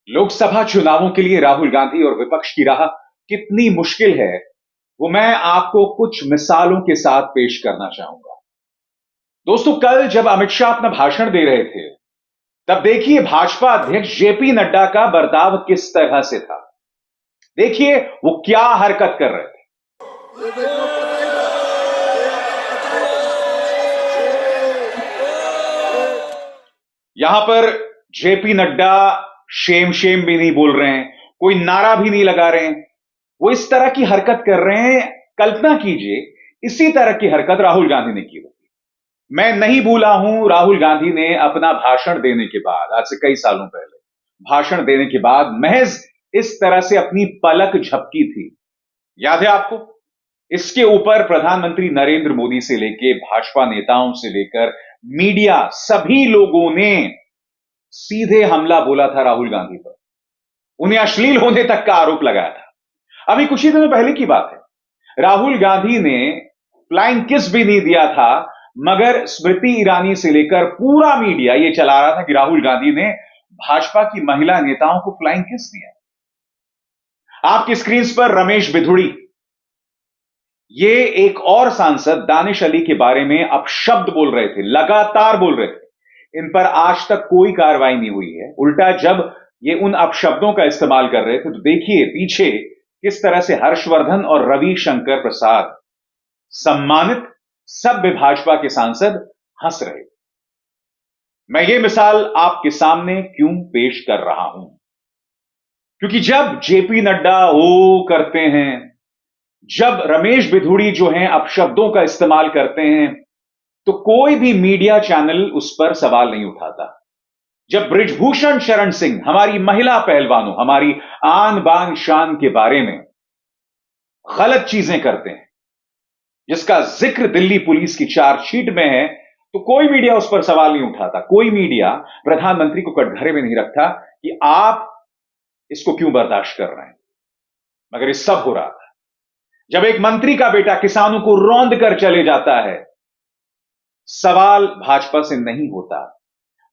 लोकसभा चुनावों के लिए राहुल गांधी और विपक्ष की राह कितनी मुश्किल है, वो मैं आपको कुछ मिसालों के साथ पेश करना चाहूंगा। दोस्तों, कल जब अमित शाह अपना भाषण दे रहे थे, तब देखिए भाजपा अध्यक्ष जेपी नड्डा का बर्ताव किस तरह से था। देखिए वो क्या हरकत कर रहे थे। यहां पर जेपी नड्डा शेम शेम भी नहीं बोल रहे हैं, कोई नारा भी नहीं लगा रहे हैं। वो इस तरह की हरकत कर रहे हैं। कल्पना कीजिए, इसी तरह की हरकत राहुल गांधी ने की होती। मैं नहीं भूला हूं, राहुल गांधी ने अपना भाषण देने के बाद, आज से कई सालों पहले भाषण देने के बाद महज इस तरह से अपनी पलक झपकी थी। याद है आपको? इसके ऊपर प्रधानमंत्री नरेंद्र मोदी से लेकर भाजपा नेताओं से लेकर मीडिया, सभी लोगों ने सीधे हमला बोला था राहुल गांधी पर। उन्हें अश्लील होने तक का आरोप लगाया था। अभी कुछ ही दिनों पहले की बात है, राहुल गांधी ने फ्लाइंग किस भी नहीं दिया था, मगर स्मृति ईरानी से लेकर पूरा मीडिया ये चला रहा था कि राहुल गांधी ने भाजपा की महिला नेताओं को फ्लाइंग किस दिया। आपकी स्क्रीन पर रमेश बिधुड़ी, ये एक और सांसद दानिश अली के बारे में अपशब्द बोल रहे थे, लगातार बोल रहे थे। इन पर आज तक कोई कार्रवाई नहीं हुई है। उल्टा जब ये उन अपशब्दों का इस्तेमाल कर रहे थे, तो देखिए पीछे किस तरह से हर्षवर्धन और रविशंकर प्रसाद, सम्मानित सभ्य भाजपा के सांसद, हंस रहे। मैं ये मिसाल आपके सामने क्यों पेश कर रहा हूं? क्योंकि जब जेपी नड्डा ओ करते हैं, जब रमेश बिधुड़ी जो हैं अपशब्दों का इस्तेमाल करते हैं, तो कोई भी मीडिया चैनल उस पर सवाल नहीं उठाता। जब बृजभूषण शरण सिंह हमारी महिला पहलवानों, हमारी आन बान शान के बारे में गलत चीजें करते हैं, जिसका जिक्र दिल्ली पुलिस की चार्जशीट में है, तो कोई मीडिया उस पर सवाल नहीं उठाता। कोई मीडिया प्रधानमंत्री को कटघरे में नहीं रखता कि आप इसको क्यों बर्दाश्त कर रहे हैं। मगर ये सब हो रहा था जब एक मंत्री का बेटा किसानों को रौंद कर चले जाता है। सवाल भाजपा से नहीं होता,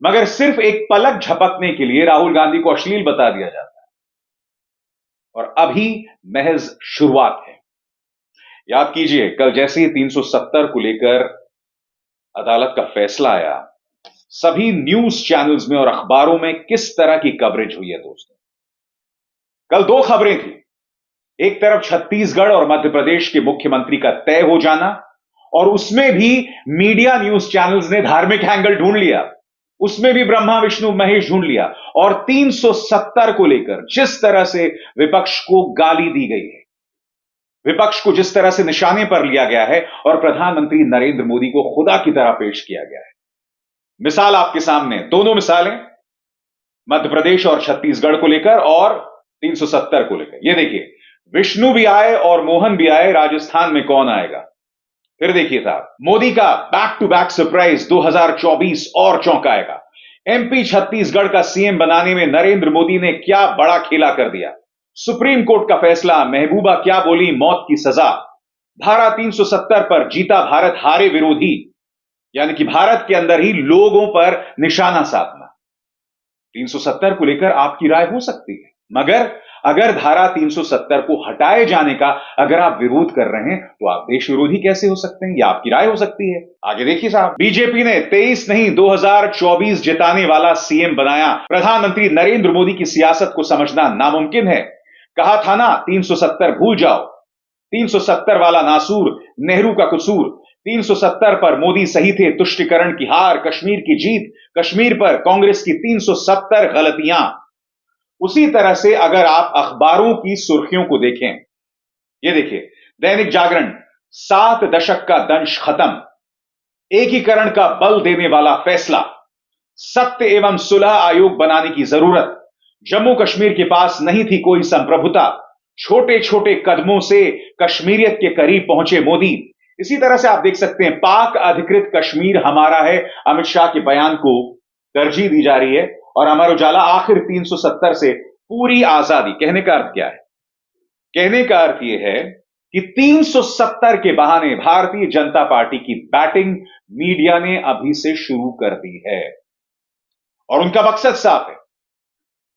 मगर सिर्फ एक पलक झपकने के लिए राहुल गांधी को अश्लील बता दिया जाता है। और अभी महज शुरुआत है। याद कीजिए, कल जैसे ही 370 को लेकर अदालत का फैसला आया, सभी न्यूज चैनल्स में और अखबारों में किस तरह की कवरेज हुई है दोस्तों। कल दो खबरें थी। एक तरफ छत्तीसगढ़ और मध्य प्रदेश के मुख्यमंत्री का तय हो जाना, और उसमें भी मीडिया न्यूज चैनल्स ने धार्मिक एंगल ढूंढ लिया, उसमें भी ब्रह्मा विष्णु महेश ढूंढ लिया। और 370 को लेकर जिस तरह से विपक्ष को गाली दी गई है, विपक्ष को जिस तरह से निशाने पर लिया गया है, और प्रधानमंत्री नरेंद्र मोदी को खुदा की तरह पेश किया गया है। मिसाल आपके सामने, दोनों मिसालें मध्य प्रदेश और छत्तीसगढ़ को लेकर और 370 को लेकर। यह देखिए, विष्णु भी आए और मोहन भी आए, राजस्थान में कौन आएगा। फिर देखिए साहब, मोदी का बैक टू बैक सरप्राइज 2024 और चौंकाएगा। एमपी छत्तीसगढ़ का सीएम बनाने में नरेंद्र मोदी ने क्या बड़ा खेला कर दिया। सुप्रीम कोर्ट का फैसला, महबूबा क्या बोली, मौत की सजा। धारा 370 पर जीता भारत हारे विरोधी, यानी कि भारत के अंदर ही लोगों पर निशाना साधना। 370 को लेकर आपकी राय हो सकती है, मगर अगर धारा 370 को हटाए जाने का अगर आप विरोध कर रहे हैं, तो आप देश विरोधी कैसे हो सकते हैं? यह आपकी राय हो सकती है। आगे देखिए साहब, बीजेपी ने 23 नहीं 2024 जिताने वाला सीएम बनाया। प्रधानमंत्री नरेंद्र मोदी की सियासत को समझना नामुमकिन है। कहा था ना, 370 भूल जाओ, 370 वाला नासूर, नेहरू का कसूर। 370 पर मोदी सही थे, तुष्टिकरण की हार, कश्मीर की जीत, कश्मीर पर कांग्रेस की 370 गलतियां। उसी तरह से अगर आप अखबारों की सुर्खियों को देखें, ये देखिए, दैनिक जागरण, 7 दशक का दंश खत्म, एकीकरण का बल देने वाला फैसला, सत्य एवं सुलह आयोग बनाने की जरूरत, जम्मू कश्मीर के पास नहीं थी कोई संप्रभुता, छोटे छोटे कदमों से कश्मीरियत के करीब पहुंचे मोदी। इसी तरह से आप देख सकते हैं, पाक अधिकृत कश्मीर हमारा है, अमित शाह के बयान को तरजीह दी जा रही है। और अमर उजाला, आखिर 370 से पूरी आजादी। कहने का अर्थ क्या है? कहने का अर्थ यह है कि 370 के बहाने भारतीय जनता पार्टी की बैटिंग मीडिया ने अभी से शुरू कर दी है, और उनका मकसद साफ है,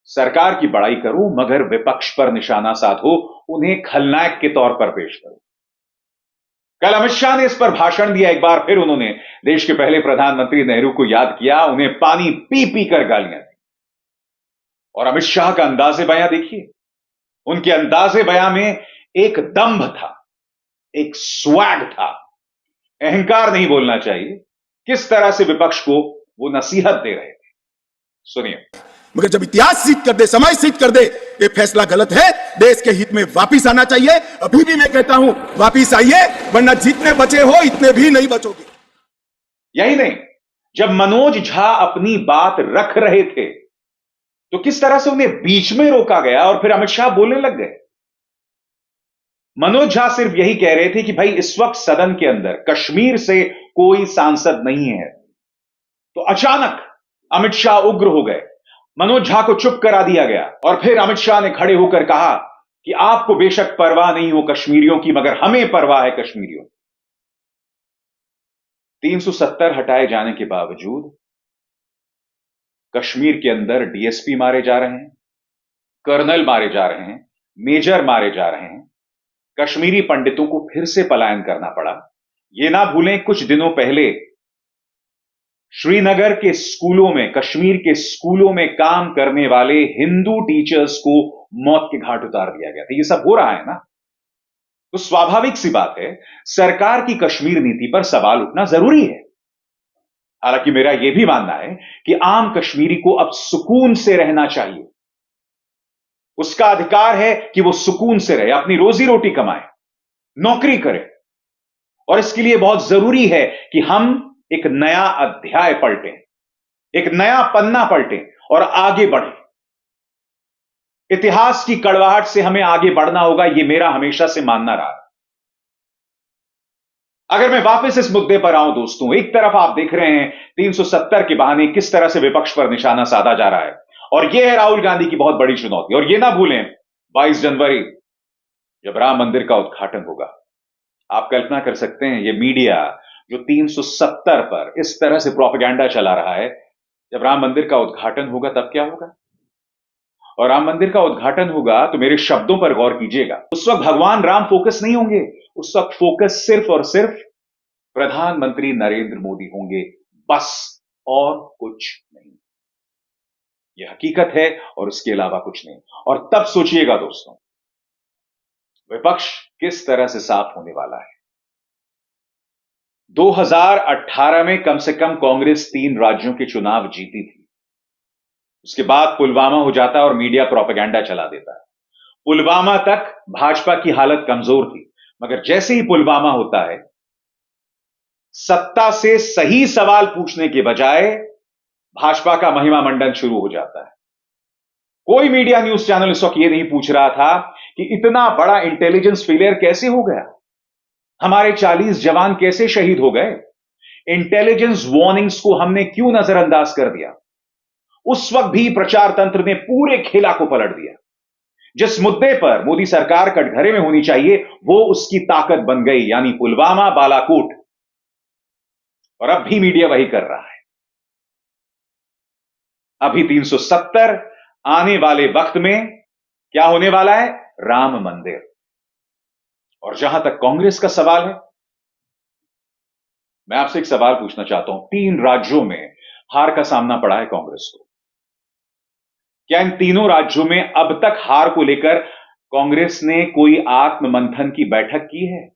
सरकार की बड़ाई करो मगर विपक्ष पर निशाना साधो, उन्हें खलनायक के तौर पर पेश करो। कल अमित शाह ने इस पर भाषण दिया। एक बार फिर उन्होंने देश के पहले प्रधानमंत्री नेहरू को याद किया, उन्हें पानी पी पी कर गालियां दी। और अमित शाह का अंदाजे बयां देखिए, उनके अंदाजे बयां में एक दंभ था, एक स्वैग था। अहंकार नहीं बोलना चाहिए। किस तरह से विपक्ष को वो नसीहत दे रहे थे, सुनिए। मगर जब इतिहास सिद्ध कर दे, समय सिद्ध कर दे ये फैसला गलत है, देश के हित में वापिस आना चाहिए। अभी भी मैं कहता हूं वापिस आइए, वरना जितने बचे हो इतने भी नहीं बचोगे। यही नहीं, जब मनोज झा अपनी बात रख रहे थे तो किस तरह से उन्हें बीच में रोका गया और फिर अमित शाह बोलने लग गए। मनोज झा सिर्फ यही कह रहे थे कि भाई इस वक्त सदन के अंदर कश्मीर से कोई सांसद नहीं है। तो अचानक अमित शाह उग्र हो गए, मनोज झा को चुप करा दिया गया और फिर अमित शाह ने खड़े होकर कहा कि आपको बेशक परवाह नहीं हो कश्मीरियों की, मगर हमें परवाह है कश्मीरियों। 370 हटाए जाने के बावजूद कश्मीर के अंदर डीएसपी मारे जा रहे हैं, कर्नल मारे जा रहे हैं, मेजर मारे जा रहे हैं। कश्मीरी पंडितों को फिर से पलायन करना पड़ा। यह ना भूलें, कुछ दिनों पहले श्रीनगर के स्कूलों में, कश्मीर के स्कूलों में काम करने वाले हिंदू टीचर्स को मौत के घाट उतार दिया गया था। यह सब हो रहा है ना, तो स्वाभाविक सी बात है सरकार की कश्मीर नीति पर सवाल उठना जरूरी है। हालांकि मेरा यह भी मानना है कि आम कश्मीरी को अब सुकून से रहना चाहिए। उसका अधिकार है कि वो सुकून से रहे, अपनी रोजी रोटी कमाए, नौकरी करे। और इसके लिए बहुत जरूरी है कि हम एक नया अध्याय पलटें, एक नया पन्ना पलटें और आगे बढ़ें। इतिहास की कड़वाहट से हमें आगे बढ़ना होगा, यह मेरा हमेशा से मानना रहा है। अगर मैं वापस इस मुद्दे पर आऊं दोस्तों, एक तरफ आप देख रहे हैं 370 के बहाने किस तरह से विपक्ष पर निशाना साधा जा रहा है, और यह है राहुल गांधी की बहुत बड़ी चुनौती। और यह ना भूलें 22 जनवरी जब राम मंदिर का उद्घाटन होगा, आप कल्पना कर सकते हैं यह मीडिया जो 370 पर इस तरह से प्रोपेगेंडा चला रहा है, जब राम मंदिर का उद्घाटन होगा तब क्या होगा। और राम मंदिर का उद्घाटन होगा तो मेरे शब्दों पर गौर कीजिएगा, उस वक्त भगवान राम फोकस नहीं होंगे, उस वक्त फोकस सिर्फ और सिर्फ प्रधानमंत्री नरेंद्र मोदी होंगे, बस और कुछ नहीं। यह हकीकत है और उसके अलावा कुछ नहीं। और तब सोचिएगा दोस्तों, विपक्ष किस तरह से साफ होने वाला है। 2018 में कम से कम कांग्रेस 3 राज्यों के चुनाव जीती थी। उसके बाद पुलवामा हो जाता और मीडिया प्रोपेगेंडा चला देता। पुलवामा तक भाजपा की हालत कमजोर थी, मगर जैसे ही पुलवामा होता है, सत्ता से सही सवाल पूछने के बजाय भाजपा का महिमा मंडन शुरू हो जाता है। कोई मीडिया न्यूज चैनल इस वक्त यह नहीं पूछ रहा था कि इतना बड़ा इंटेलिजेंस फेलियर कैसे हो गया, हमारे 40 जवान कैसे शहीद हो गए, इंटेलिजेंस वार्निंग्स को हमने क्यों नजरअंदाज कर दिया। उस वक्त भी प्रचार तंत्र ने पूरे खेला को पलट दिया। जिस मुद्दे पर मोदी सरकार कटघरे में होनी चाहिए वो उसकी ताकत बन गई, यानी पुलवामा, बालाकोट। और अब भी मीडिया वही कर रहा है। अभी 370, आने वाले वक्त में क्या होने वाला है, राम मंदिर। और जहां तक कांग्रेस का सवाल है, मैं आपसे एक सवाल पूछना चाहता हूं। 3 राज्यों में हार का सामना पड़ा है कांग्रेस को। क्या इन तीनों राज्यों में अब तक हार को लेकर कांग्रेस ने कोई आत्ममंथन की बैठक की है?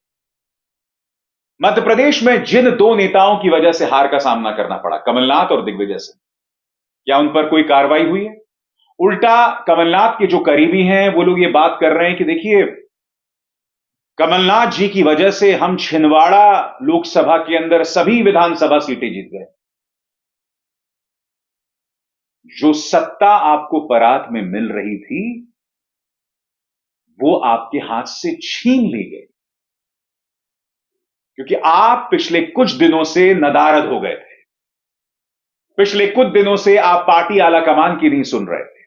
मध्य प्रदेश में जिन 2 नेताओं की वजह से हार का सामना करना पड़ा, कमलनाथ और दिग्विजय सिंह, क्या उन पर कोई कार्रवाई हुई है? उल्टा कमलनाथ के जो करीबी हैं वो लोग ये बात कर रहे हैं कि देखिए, कमलनाथ जी की वजह से हम छिंदवाड़ा लोकसभा के अंदर सभी विधानसभा सीटें जीत गए। जो सत्ता आपको परात में मिल रही थी वो आपके हाथ से छीन ली गई, क्योंकि आप पिछले कुछ दिनों से नदारद हो गए थे। पिछले कुछ दिनों से आप पार्टी आला कमान की नहीं सुन रहे थे।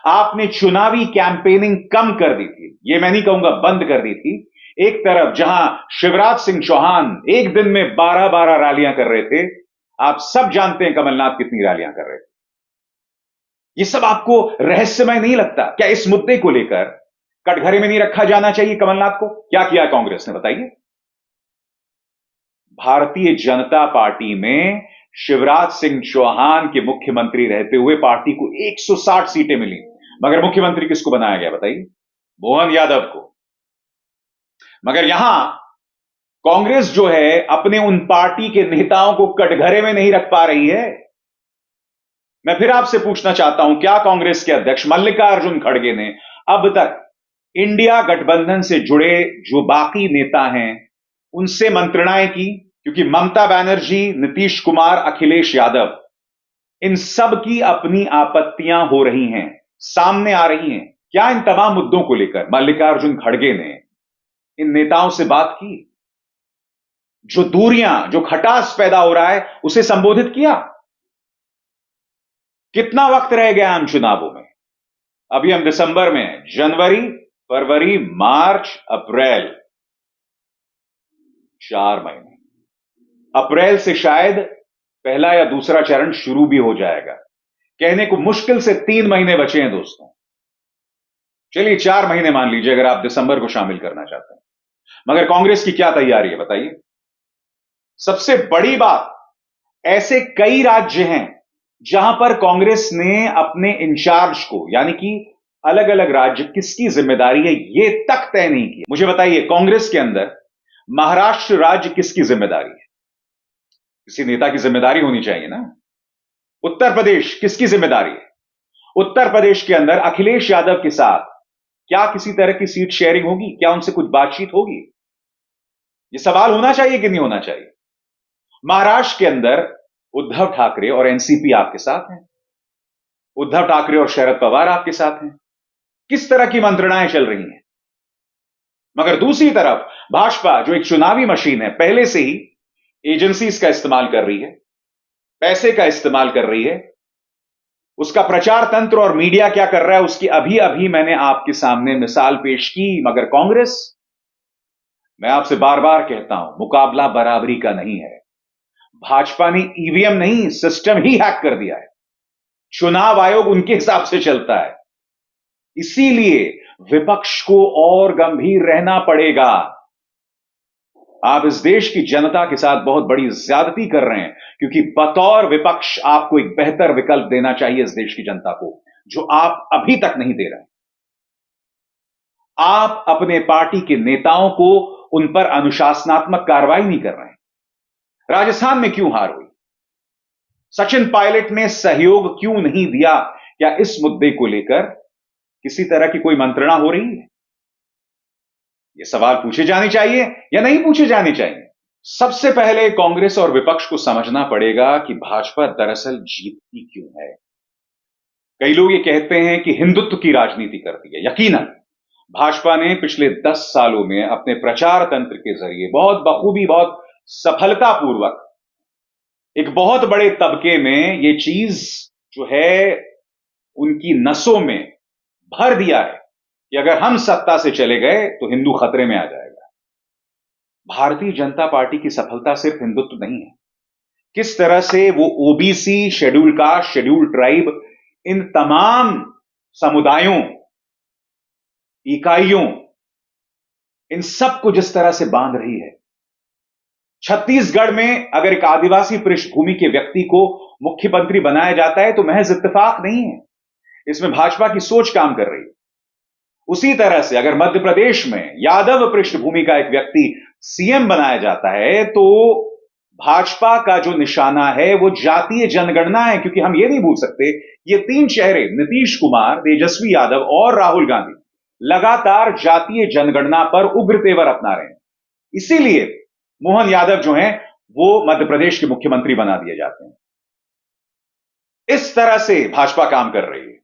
आपने चुनावी कैंपेनिंग कम कर दी थी, यह मैं नहीं कहूंगा बंद कर दी थी। एक तरफ जहां शिवराज सिंह चौहान एक दिन में 12-12 रैलियां कर रहे थे, आप सब जानते हैं कमलनाथ कितनी रैलियां कर रहे थे। ये सब आपको रहस्यमय नहीं लगता? क्या इस मुद्दे को लेकर कटघरे में नहीं रखा जाना चाहिए कमलनाथ को? क्या किया कांग्रेस ने, बताइए। भारतीय जनता पार्टी में शिवराज सिंह चौहान के मुख्यमंत्री रहते हुए पार्टी को 160 सीटें मिली, मगर मुख्यमंत्री किसको बनाया गया, बताइए? मोहन यादव को। मगर यहां कांग्रेस जो है अपने उन पार्टी के नेताओं को कटघरे में नहीं रख पा रही है। मैं फिर आपसे पूछना चाहता हूं, क्या कांग्रेस के अध्यक्ष मल्लिकार्जुन खड़गे ने अब तक इंडिया गठबंधन से जुड़े जो बाकी नेता हैं उनसे मंत्रणाएं की? क्योंकि ममता बनर्जी, नीतीश कुमार, अखिलेश यादव, इन सब की अपनी आपत्तियां हो रही हैं, सामने आ रही हैं। क्या इन तमाम मुद्दों को लेकर मल्लिकार्जुन खड़गे ने इन नेताओं से बात की? जो दूरियां, जो खटास पैदा हो रहा है, उसे संबोधित किया? कितना वक्त रह गया आम चुनावों में? अभी हम दिसंबर में हैं। जनवरी, फरवरी, मार्च, अप्रैल, 4 महीने। अप्रैल से शायद पहला या दूसरा चरण शुरू भी हो जाएगा। कहने को मुश्किल से 3 महीने बचे हैं दोस्तों। चलिए 4 महीने मान लीजिए अगर आप दिसंबर को शामिल करना चाहते हैं। मगर कांग्रेस की क्या तैयारी है, बताइए? सबसे बड़ी बात, ऐसे कई राज्य हैं जहां पर कांग्रेस ने अपने इंचार्ज को, यानी कि अलग अलग राज्य किसकी जिम्मेदारी है यह तक तय नहीं किया। मुझे बताइए, कांग्रेस के अंदर महाराष्ट्र राज्य किसकी जिम्मेदारी है? किसी नेता की जिम्मेदारी होनी चाहिए ना। उत्तर प्रदेश किसकी जिम्मेदारी है? उत्तर प्रदेश के अंदर अखिलेश यादव के साथ क्या किसी तरह की सीट शेयरिंग होगी? क्या उनसे कुछ बातचीत होगी? यह सवाल होना चाहिए कि नहीं होना चाहिए? महाराष्ट्र के अंदर उद्धव ठाकरे और एनसीपी आपके साथ हैं, उद्धव ठाकरे और शरद पवार आपके साथ हैं। किस तरह की मंत्रणाएं चल रही हैं? मगर दूसरी तरफ भाजपा जो एक चुनावी मशीन है, पहले से ही एजेंसीज का इस्तेमाल कर रही है, पैसे का इस्तेमाल कर रही है। उसका प्रचार तंत्र और मीडिया क्या कर रहा है उसकी अभी अभी मैंने आपके सामने मिसाल पेश की। मगर कांग्रेस, मैं आपसे बार बार कहता हूं, मुकाबला बराबरी का नहीं है। भाजपा ने ईवीएम नहीं, सिस्टम ही हैक कर दिया है। चुनाव आयोग उनके हिसाब से चलता है। इसीलिए विपक्ष को और गंभीर रहना पड़ेगा। आप इस देश की जनता के साथ बहुत बड़ी ज्यादती कर रहे हैं, क्योंकि बतौर विपक्ष आपको एक बेहतर विकल्प देना चाहिए इस देश की जनता को, जो आप अभी तक नहीं दे रहे हैं। आप अपने पार्टी के नेताओं को उन पर अनुशासनात्मक कार्रवाई नहीं कर रहे हैं। राजस्थान में क्यों हार हुई? सचिन पायलट ने सहयोग क्यों नहीं दिया? क्या इस मुद्दे को लेकर किसी तरह की कोई मंत्रणा हो रही है? ये सवाल पूछे जाने चाहिए या नहीं पूछे जाने चाहिए? सबसे पहले कांग्रेस और विपक्ष को समझना पड़ेगा कि भाजपा दरअसल जीतती क्यों है। कई लोग ये कहते हैं कि हिंदुत्व की राजनीति करती है। यकीनन भाजपा ने पिछले 10 सालों में अपने प्रचार तंत्र के जरिए बहुत बखूबी, बहुत सफलतापूर्वक एक बहुत बड़े तबके में ये चीज जो है उनकी नसों में भर दिया है कि अगर हम सत्ता से चले गए तो हिंदू खतरे में आ जाएगा। भारतीय जनता पार्टी की सफलता सिर्फ हिंदुत्व नहीं है। किस तरह से वो OBC, schedule caste, schedule tribe, इन तमाम समुदायों, इकाइयों, इन सबको जिस तरह से बांध रही है। छत्तीसगढ़ में अगर एक आदिवासी पृष्ठभूमि के व्यक्ति को मुख्यमंत्री बनाया जाता है तो महज इत्तेफाक नहीं है, इसमें भाजपा की सोच काम कर रही है। उसी तरह से अगर मध्य प्रदेश में यादव पृष्ठभूमि का एक व्यक्ति सीएम बनाया जाता है तो भाजपा का जो निशाना है वो जातीय जनगणना है। क्योंकि हम ये नहीं भूल सकते, ये 3 चेहरे, नीतीश कुमार, तेजस्वी यादव और राहुल गांधी, लगातार जातीय जनगणना पर उग्र तेवर अपना रहे हैं। इसीलिए मोहन यादव जो हैं वो मध्य प्रदेश के मुख्यमंत्री बना दिए जाते हैं। इस तरह से भाजपा काम कर रही है।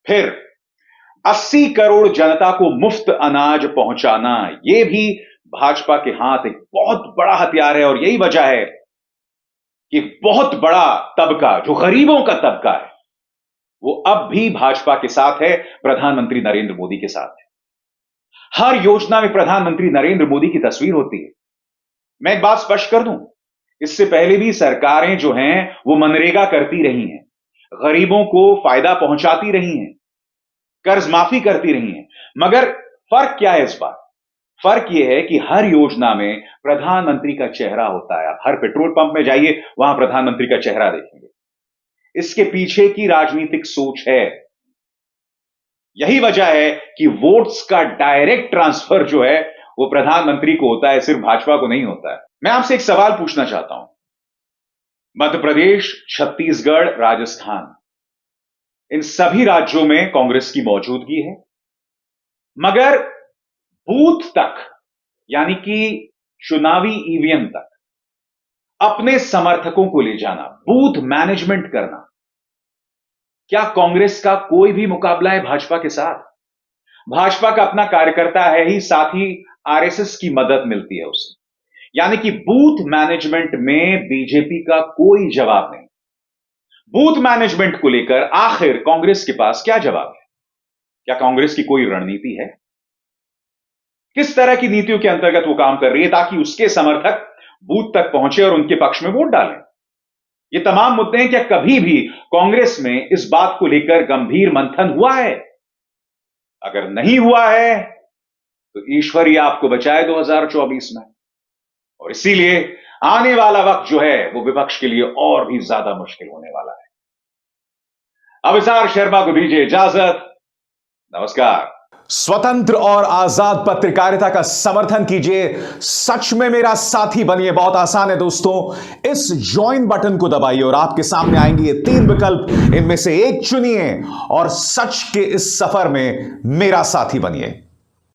फिर 80 करोड़ जनता को मुफ्त अनाज पहुंचाना, यह भी भाजपा के हाथ एक बहुत बड़ा हथियार है। और यही वजह है कि बहुत बड़ा तबका, जो गरीबों का तबका है, वो अब भी भाजपा के साथ है, प्रधानमंत्री नरेंद्र मोदी के साथ है। हर योजना में प्रधानमंत्री नरेंद्र मोदी की तस्वीर होती है। मैं एक बात स्पष्ट कर दूं, इससे पहले भी सरकारें जो हैं वो मनरेगा करती रही हैं। गरीबों को फायदा पहुंचाती रही हैं, कर्ज माफी करती रही हैं। मगर फर्क क्या है इस बार? फर्क यह है कि हर योजना में प्रधानमंत्री का चेहरा होता है। आप हर पेट्रोल पंप में जाइए, वहां प्रधानमंत्री का चेहरा देखेंगे। इसके पीछे की राजनीतिक सोच है। यही वजह है कि वोट्स का डायरेक्ट ट्रांसफर जो है वो प्रधानमंत्री को होता है, सिर्फ भाजपा को नहीं होता है। मैं आपसे एक सवाल पूछना चाहता हूं। मध्य प्रदेश, छत्तीसगढ़, राजस्थान, इन सभी राज्यों में कांग्रेस की मौजूदगी है, मगर बूथ तक, यानी कि चुनावी ईवीएम तक अपने समर्थकों को ले जाना, बूथ मैनेजमेंट करना, क्या कांग्रेस का कोई भी मुकाबला है भाजपा के साथ? भाजपा का अपना कार्यकर्ता है ही, साथ ही आरएसएस की मदद मिलती है उसे। यानी कि बूथ मैनेजमेंट में बीजेपी का कोई जवाब नहीं। बूथ मैनेजमेंट को लेकर आखिर कांग्रेस के पास क्या जवाब है? क्या कांग्रेस की कोई रणनीति है? किस तरह की नीतियों के अंतर्गत वो काम कर रही है ताकि उसके समर्थक बूथ तक पहुंचे और उनके पक्ष में वोट डालें? ये तमाम मुद्दे हैं। क्या कभी भी कांग्रेस में इस बात को लेकर गंभीर मंथन हुआ है? अगर नहीं हुआ है तो ईश्वर ही आपको बचाए 2024 में। और इसीलिए आने वाला वक्त जो है वो विपक्ष के लिए और भी ज्यादा मुश्किल होने वाला है। अभिसार शर्मा को दीजिए इजाजत। नमस्कार। स्वतंत्र और आजाद पत्रकारिता का समर्थन कीजिए, सच में मेरा साथी बनिए। बहुत आसान है दोस्तों, इस ज्वाइन बटन को दबाइए और आपके सामने आएंगे ये 3 विकल्प, इनमें से एक चुनिए और सच के इस सफर में मेरा साथी बनिए।